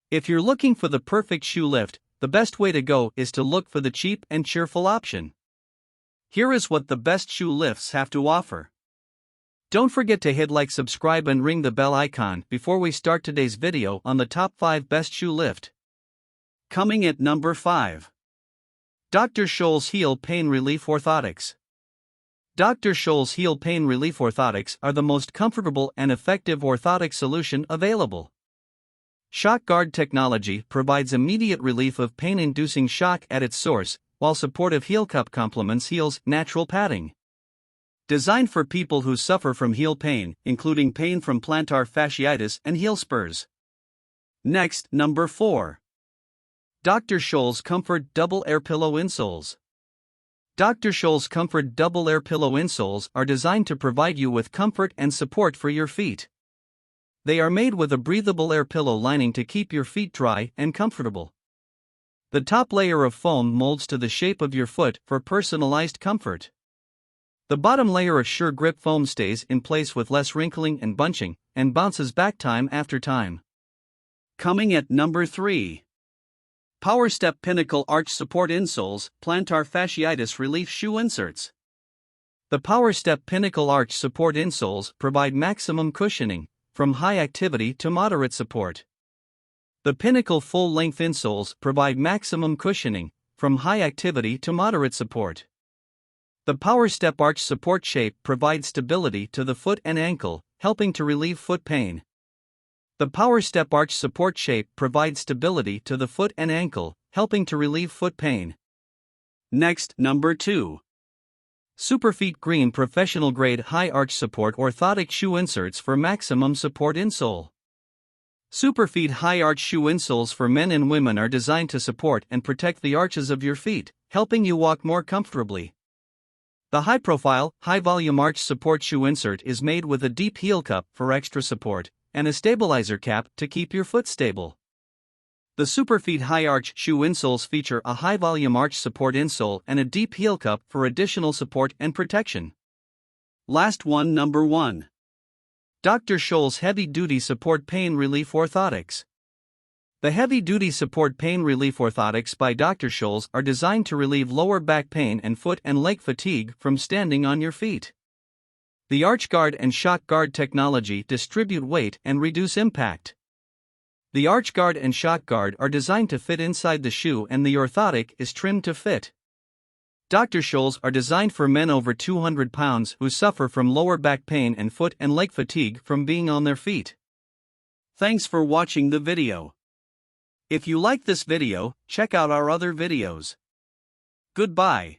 If you're looking for the perfect shoe lift, the best way to go is to look for the cheap and cheerful option. Here is what the best shoe lifts have to offer. Don't forget to hit like, subscribe and ring the bell icon before we start today's video on the top 5 best shoe lift. Coming at number 5. Dr. Scholl's Heel Pain Relief Orthotics. Dr. Scholl's Heel Pain Relief Orthotics are the most comfortable and effective orthotic solution available. Shock Guard technology provides immediate relief of pain-inducing shock at its source, while supportive heel cup complements heel's natural padding. Designed for people who suffer from heel pain, including pain from plantar fasciitis and heel spurs. Next, number 4. Dr. Scholl's Comfort Double Air Pillow Insoles. Dr. Scholl's Comfort Double Air Pillow Insoles are designed to provide you with comfort and support for your feet. They are made with a breathable air pillow lining to keep your feet dry and comfortable. The top layer of foam molds to the shape of your foot for personalized comfort. The bottom layer of Sure Grip foam stays in place with less wrinkling and bunching, and bounces back time after time. Coming at number 3. PowerStep Pinnacle Arch Support Insoles Plantar Fasciitis Relief Shoe Inserts. The PowerStep Pinnacle Arch Support Insoles provide maximum cushioning, from high activity to moderate support. The Pinnacle full-length insoles provide maximum cushioning, from high activity to moderate support. The PowerStep Arch Support shape provides stability to the foot and ankle, helping to relieve foot pain. The PowerStep Arch Support shape provides stability to the foot and ankle, helping to relieve foot pain. Next, number 2. Superfeet Green Professional Grade High Arch Support Orthotic Shoe Inserts for Maximum Support Insole. Superfeet High Arch Shoe Insoles for men and women are designed to support and protect the arches of your feet, helping you walk more comfortably. The high-profile, high-volume arch support shoe insert is made with a deep heel cup for extra support, and a stabilizer cap to keep your foot stable. The Superfeet High Arch shoe insoles feature a high-volume arch support insole and a deep heel cup for additional support and protection. Last one, number 1. Dr. Scholl's Heavy Duty Support Pain Relief Orthotics. The Heavy Duty Support Pain Relief Orthotics by Dr. Scholl's are designed to relieve lower back pain and foot and leg fatigue from standing on your feet. The Arch Guard and Shock Guard technology distribute weight and reduce impact. The Arch Guard and Shock Guard are designed to fit inside the shoe, and the orthotic is trimmed to fit. Dr. Scholl's are designed for men over 200 pounds who suffer from lower back pain and foot and leg fatigue from being on their feet. Thanks for watching the video. If you like this video, check out our other videos. Goodbye.